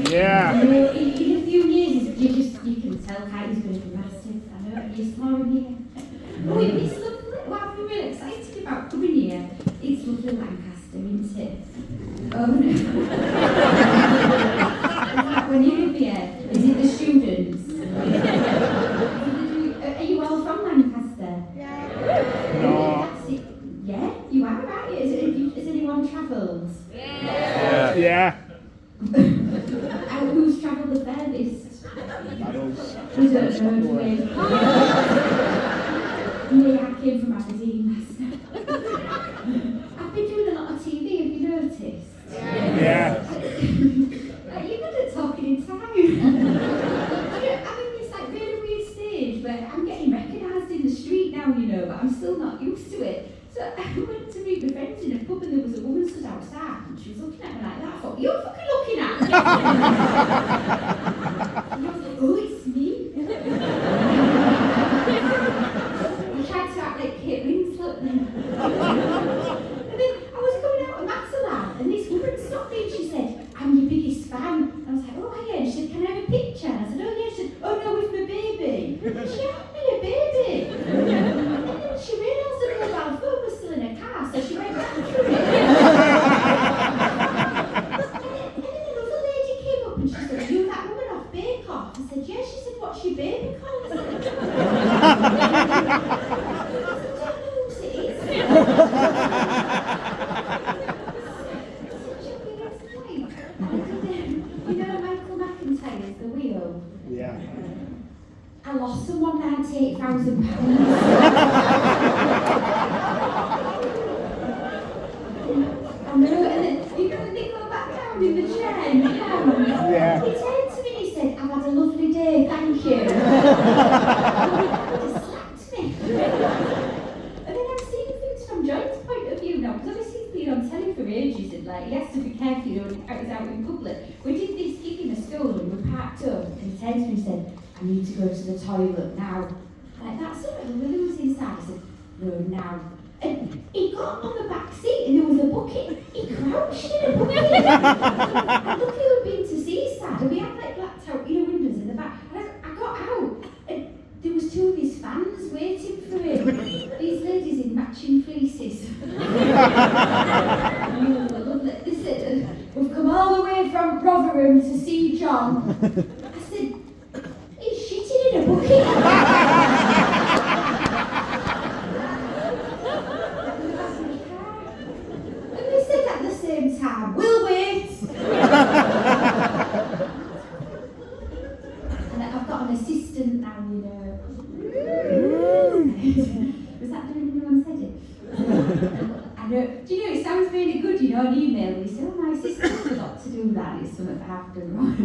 Yeah. In a few years, you can tell Kylie's going to be massive. I know, you're snoring here. Oh, it's lovely. What I'm really excited about coming here, it's lovely Lancaster, isn't it? Oh no. When you live here, is it the students? Are you all from Lancaster? Yeah. No. That's it. Yeah, you are, right? Has anyone travelled? Yeah. Who's travelled the furthest? Adults. We don't know, do we? Me, I came from Aberdeen last night. I've been doing a lot of TV, have you noticed? Yeah. You're good at talking in time. I mean, it's like really weird stage where I'm getting recognised in the street now, you know, but I'm still not used to it. So I went to meet my friends in a pub and there was a woman stood outside and she was looking at me like that. I thought, you're fucking looking at me. And I was like, oh, it's me. I tried to act like Kate Winslet then. And then I was coming out of Maxillard and this woman stopped me and she said, I'm your biggest fan. And I was like, oh yeah. And she said, can I have a picture? And I said, oh yeah. She said, oh no, with my baby. And she had me a baby. And then she realised that the mobile phone was still in her car, so she went back through it. And then another lady came up and she said, you that woman off Bake Off? I said, yeah. She said, what's your baby called? I said, who's it is? You know Michael McIntyre's The Wheel? Yeah. I lost someone £98,000. I know, and then you know they go back down in the chair and down. Yeah. He turned to me and he said, I've had a lovely day, thank you. He just slapped me. And then I've seen things from John's point of view now, because obviously he's been on telly for ages and like he has to be careful, you know, when he's out in public. We did this gig in a school and we parked up and he turned to me and said, I need to go to the toilet now. Like, that's all right, Willie was inside. I said, no, now. And he got on the back seat and there was a bucket. He crouched in a bucket. And luckily we'd been to Seaside and we had like blacked out, you know, windows in the back. And I got out and there was two of his fans waiting for him. These ladies in matching fleeces. Oh, lovely. Listen, we've come all the way from Rotherham to see John. I said, he's shitting in a bucket. And they said at the same time, we'll wait. And I've got an assistant now, you know. Was that doing anyone said it? I know. Do you know, it sounds really good, you know, an email. You say, oh, my assistant forgot to do that. It's something I have done wrong.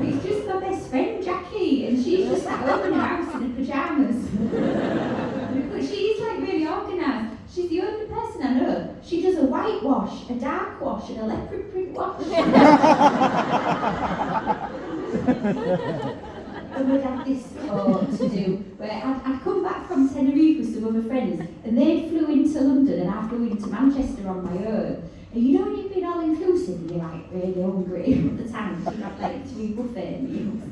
It's just my best friend, Jackie, and she's just at home in her house in her pyjamas. But she's like really organised. She's the only person I know. She does a whitewash, a dark wash, and a leopard print wash. And we'd have this tour to do where I'd come back from Tenerife with some other friends and they flew into London and I flew into Manchester on my own. And you know when you've been all inclusive and you're like really hungry at the time, you have like 3 buffet meals.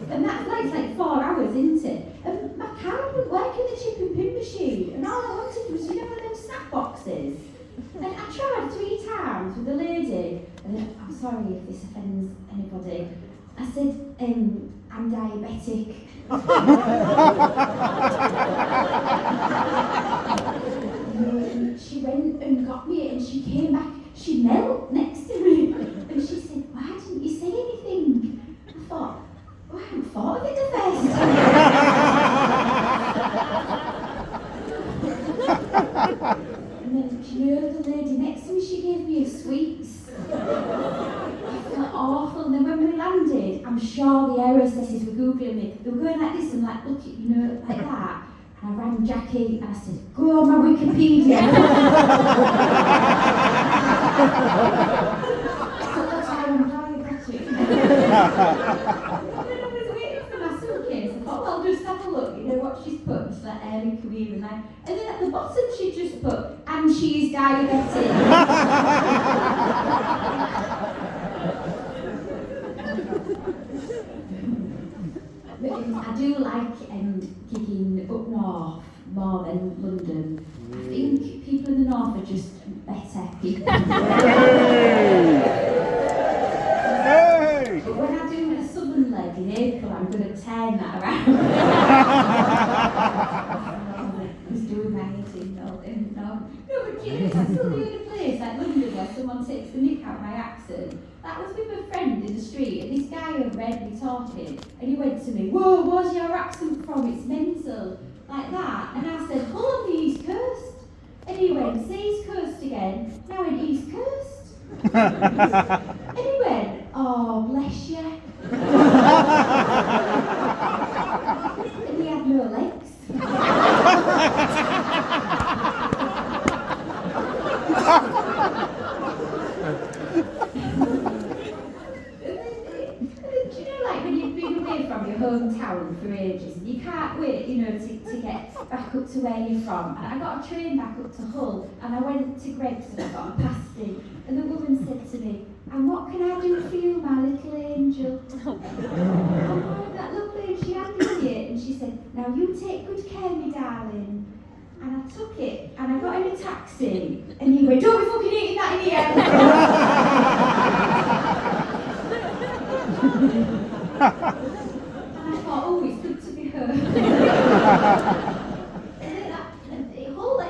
And that's like 4 hours, isn't it? And my card wouldn't work in the chip and pin machine and all I wanted was, you know, those snack boxes. And I tried 3 times with the lady, and I'm sorry if this offends anybody. I said, I'm diabetic. She went and got me and she came back, she knelt next to me and she said, why didn't you say anything? I thought, oh, I hadn't thought of it the first time. And then, you know, the lady next to me, she gave me a sweets. I felt awful. And then when we landed, I'm sure the air hostesses were Googling me. They were going like this and like, look, you know, like that. And I rang Jackie and I said, go on my Wikipedia. So that's how I'm diabetic. And then I was waiting for my suitcase. I thought, well, I'll just have a look, you know, what she's put. She's like airing career and like. And then at the bottom she just put, and she's diabetic. coffee. Hey! But when I do my southern leg in April, I'm going to turn that around. I was doing my eating, no, but you know, it's still the other place, like London, where someone takes the mick out of my accent. That was with a friend in the street, and this guy overheard me talking, and he went to me, "Whoa, where's your accent from? It's mental." Like that. And I said, "Hull on the East Coast." And he went, "Say East Coast again." And I went, "East Coast." And he went, "Oh, bless you." And he had no legs. Do you know, like when you've been away from your hometown for ages and you can't wait, you know, to get back up to where you're from? And I got a train back up to Hull and I went to Greggs and I got a pasty and the woman said to me, "And what can I do for you, my little angel?" Oh, that lovely, and she handed me it and she said, "Now you take good care, me darling." And I took it and I got in a taxi and he went, "Don't be fucking eating that in here." And I thought, oh, it's good to be heard.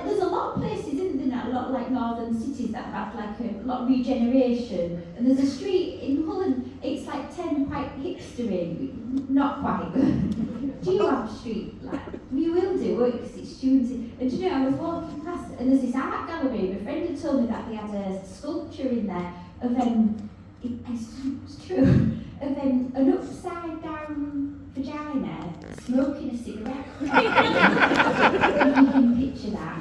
There's a lot of places, isn't there, a lot like northern cities that have had like a lot of regeneration. And there's a street in Hull, and it's like turned quite hipstery, not quite. Do you have a street like? You will do, won't you? Because it's tuned. And do you know, I was walking past, and there's this art gallery. My friend had told me that they had a sculpture in there of it's true, of an upside down vagina smoking a cigarette. If you can picture that.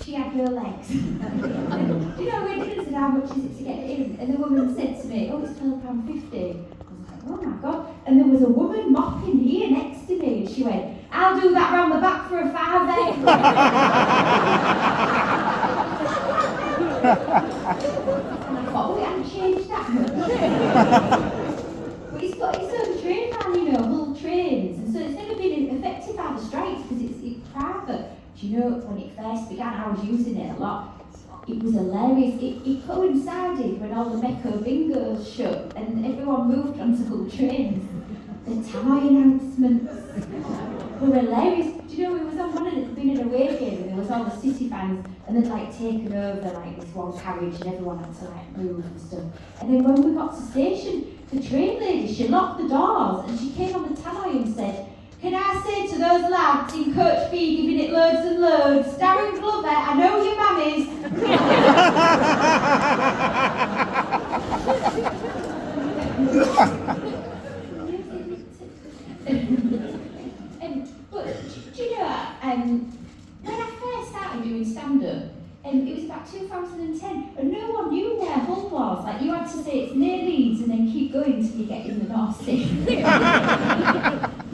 She had no legs. Do you know, when it said, "How much is it to get it in?" And the woman said to me, "Oh, it's £12.50. I was like, "Oh my God." And there was a woman mopping here next to me, and she went, "I'll do that round the back for a £5." And I thought, oh, we haven't changed that much. But it's got its own train line, you know, Hull Trains, and so it's never been affected by the strikes because it's private. Do you know, when it first began, I was using it a lot. It was hilarious. It coincided when all the Mecco bingos shut and everyone moved onto Hull Trains. The Tannoy announcements were hilarious. Do you know, we was on one of the been in a away game and there was all the City fans and they'd like taken over like this one carriage and everyone had to like move and stuff. And then when we got to station, the train lady, she locked the doors and she came on the tannoy and said, "Can I say to those lads in Coach B giving it loads and loads, Darren Glover, I know your mammies." But do you know, when I first started doing stand-up, it was about 2010, and no one knew where Hull was. Like, you had to say it's near Leeds and then keep going till you get in the North Sea. I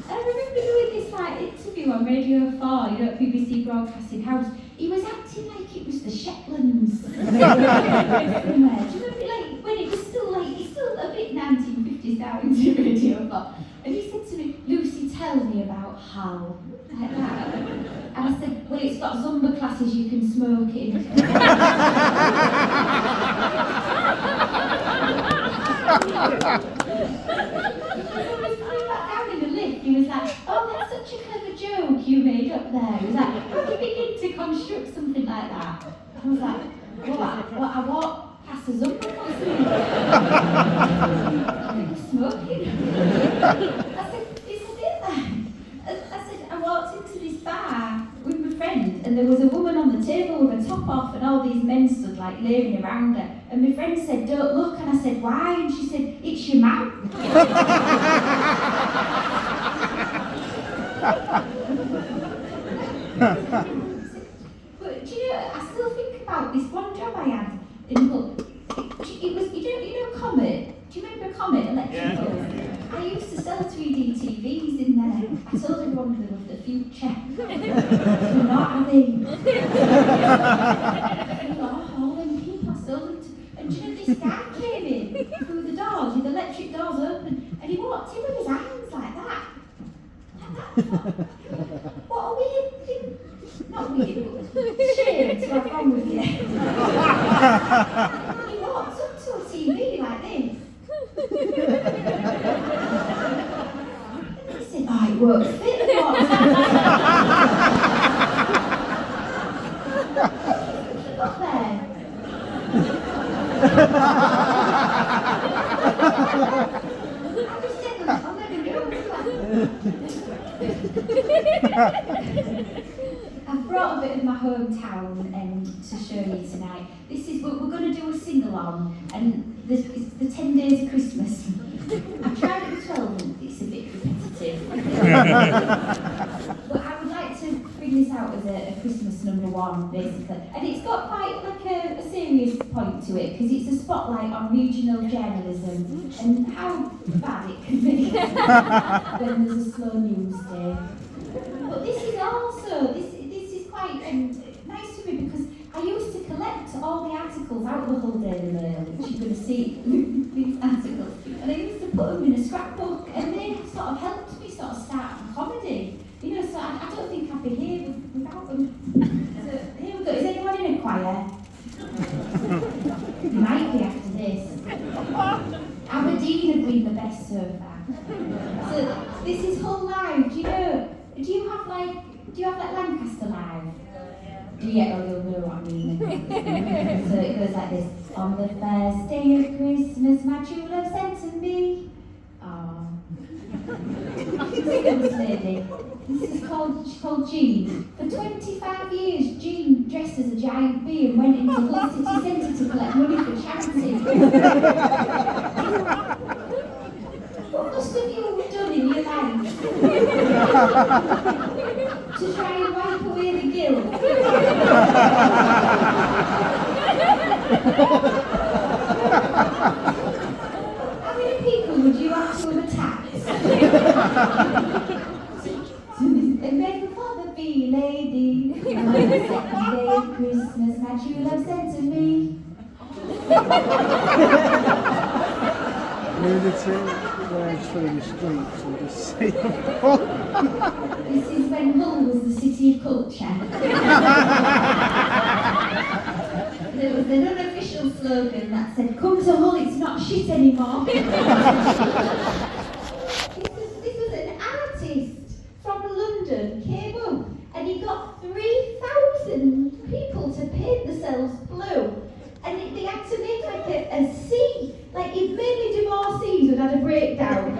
remember doing this like interview on Radio 4, you know, at BBC Broadcasting House. He was acting like it was the Shetlands. Do you remember, like, when it was still like, it's still a bit 1950s now into Radio 4. And he said to me, "Lucy, tell me about Hull." Like that. And I said, "Well, it's got Zumba classes you can smoke in." He was like, "Oh, that's such a clever joke you made up there." He was like, "How do you begin to construct something like that?" I was like, what I walked past a Zumba class smoking. I said, "It's a bit like..." I said, I walked into this bar with my friend and there was a woman on the table with her top off and all these men stood like leering around her. And my friend said, "Don't look." And I said, "Why?" And she said, "It's your mouth." But do you know, I still think about this one job I had in Hull. It was, you know Comet? Do you remember Comet Electrical? I used to sell 3D TVs in there. I told everyone they were the future. They're not, are they? All them people I sold them to. And do you know, this guy came in through the doors with the electric doors open and he walked in with his hands like that. What a weird thing. Not weird, but He walks up to a TV like this. He said, oh, it won't fit. Up there. I just said, I'll never know. I've brought a bit of my hometown to show you tonight. This is we're going to do a sing-along, and it's the 10 days of Christmas. I've tried it for 12 and it's a bit repetitive. But I would like to bring this out as a Christmas number one, basically. And it's got quite like a serious point to it, because it's a spotlight on regional journalism and how bad it can be when there's a slow news day. But this is also, this is quite nice to me, because I used to collect all the articles out of the Hull Daily Mail, which you're going to see, these articles, and I used to put them in a scrapbook, and they sort of helped me sort of start a comedy. You know, so I don't think I'd be here without them. So here we go. Is anyone in a choir? You might be after this. Aberdeen have been the best so far. So this is Hull Live. Do you have like Lancaster Live? Yeah, oh, you'll know what I mean. So it goes like this. On the first day of Christmas, my true love sent to me. Aww. This lady. She's called Jean. For 25 years, Jean dressed as a giant bee and went into Hull City Centre to collect money for charity. What must have you done in your life to try and wipe away the guilt? How many people would you have to have attacked? And then for the bee lady, on the second day of Christmas, my true love sent to me. Words through the streets and just see them. This is when Hull was the city of culture. There was an unofficial slogan that said, "Come to Hull, it's not shit anymore." This was an artist from London, came up, and he got 3,000 people to paint themselves blue. And they had to make like a sea, like if mainly divorcees would have a breakdown.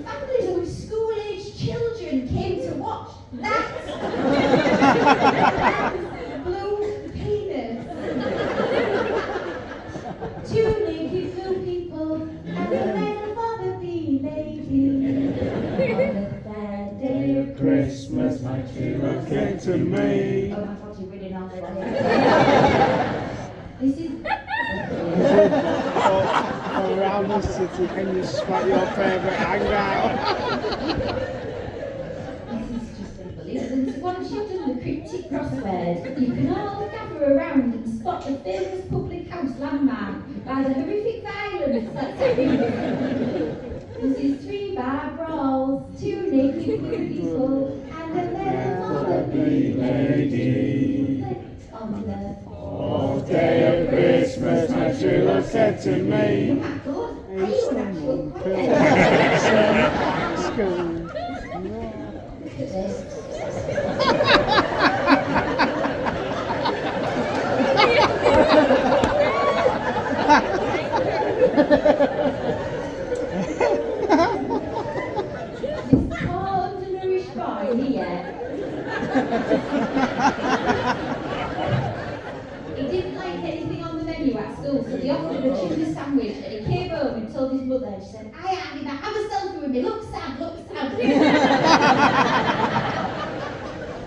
Families with school-aged children came to watch that. Blue penis. Two naked blue people and a medal for the bee lady. On the third day of Christmas, my true love Came to me. Oh my God, you're winning on it. This is. Around the city, can you spot your favourite hangout? This is just unbelievable. Once you've done the cryptic crossword, you can all gather around and spot the famous public house landmark by the horrific violence that's happening. This is 3 bar brawls, 2 naked people, and a medal for the bee lady. On the All day of Christmas, my true love said to me. good. Are you an actual choir? School. Look at this. This poor undernourished boy here. He didn't like anything on the menu at school, so they offered him a chicken sandwich, and he came home and told his mother, and she said, I have a selfie with me, look sad, look sad.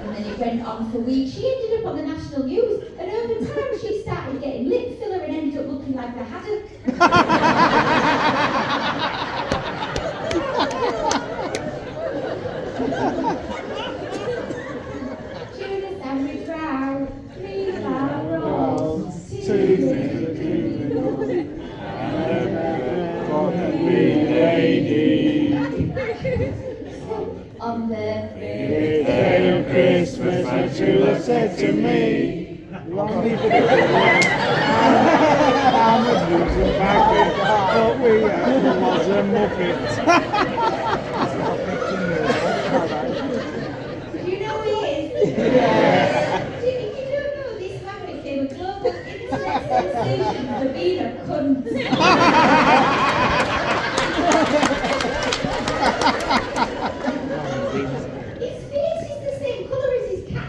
And then it went on for weeks. She ended up on the national news, and over time she started getting lip filler and ended up looking like the haddock. Tuna sandwich round, 3 bar rolls, 2 naked people, For the bee lady. on the Day of Christmas, my true love said to me. Long leave it at I'm a losing bag, but we was a muppet. Do you know who he is? If you don't know, this man became a global internet sensation for being a cunt. His face is the same colour as his cat.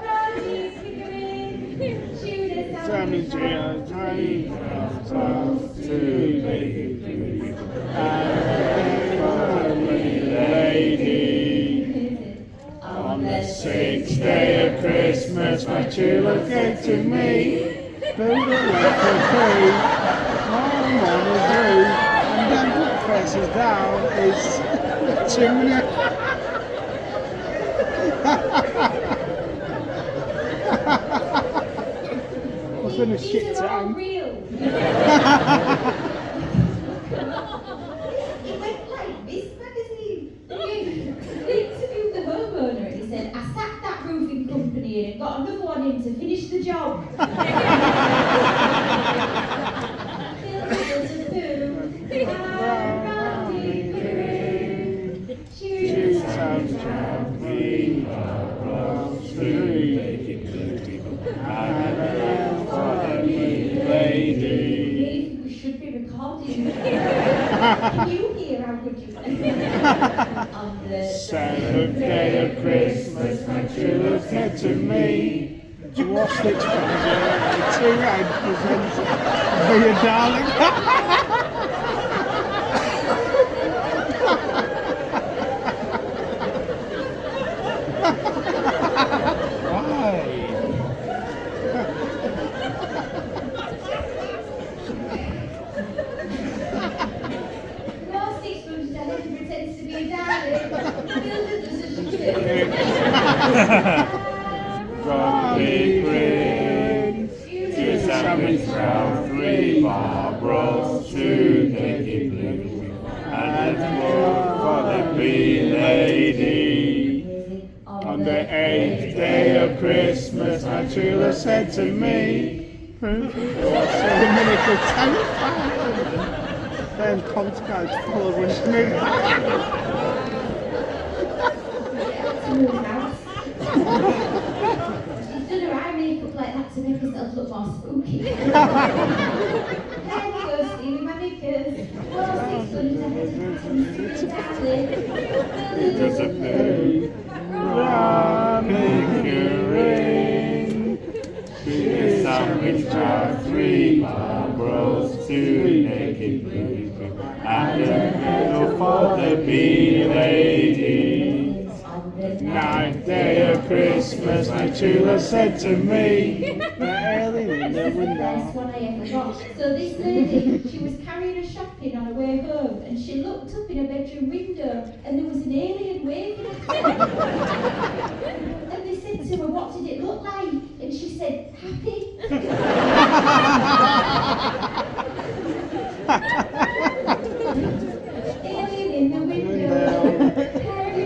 Rodney Pickering, shoot us out Sammy the Jones, tree. On the 6th day of Christmas, my true love came to me. Build a letter tree, warm on the roof, and then put faces down his chimney. What's been a shit These are all time? real. It went like this magazine. They interviewed the homeowner and he said, I sacked that roofing company in and got another one in to finish the job. Shoot some traffic across the street, and for the lady. We should be recording. Can you hear how good you play? On the 7th day of Christmas, my true love said to me, do you watch this present? Two red presents for your darling. Your 600 Ellen pretends to be a darling. Gilda doesn't do. Rodney Green, Two sandwich round, 3 Barbaros, 2 naked blue, and a more for the bee lady. On the 8th day of Christmas, my true love said to me, what's a minute of 10,000? Then Contigo's full of wind. Move house. She's done her eye makeup like that to make herself look more spooky. There we go, Stevie Manicures. Well, 600 darling. Because of the ring. Two sandwich round, 3 Barbaros, 2 naked blue, and a medal for the bee lady. 9th day of Christmas, my true love said to me, early in the This window. one I ever got. So this lady, she was carrying her shopping on her way home and she looked up in her bedroom window and there was an alien waving at her. And they said to her, what did it look like? And she said, happy. Alien in the window.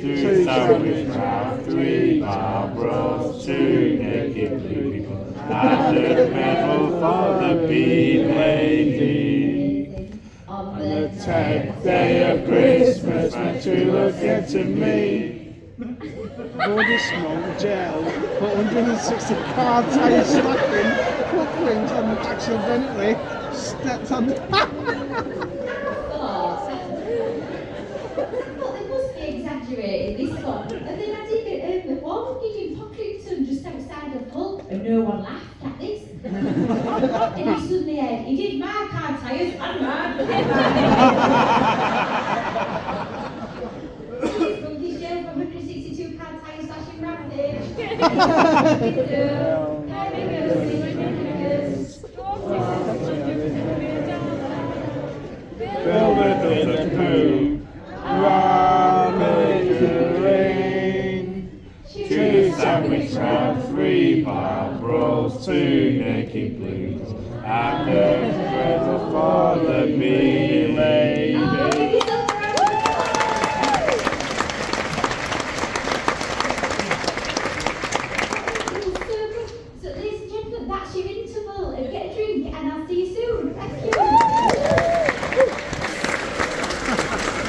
Two sandwich round, 3 Barbaros, 2 naked blue people, and a medal for the bee lady. On the 10th day of Christmas, my true love said to me, body smoke gel, put 160 car tyres stacking, plug rings and accidentally stepped on the Well, they must be exaggerating this one. And then I did it one gig in Pocklington just outside of Hull, and no one laughed at this. And he suddenly said, he did my car tyres and mine. Monkey show for 162 car tyres slashing rampage. Velvet in the poo, run in the rain. Choose sandwich round, 3 Barbros, 2 naked blues, and a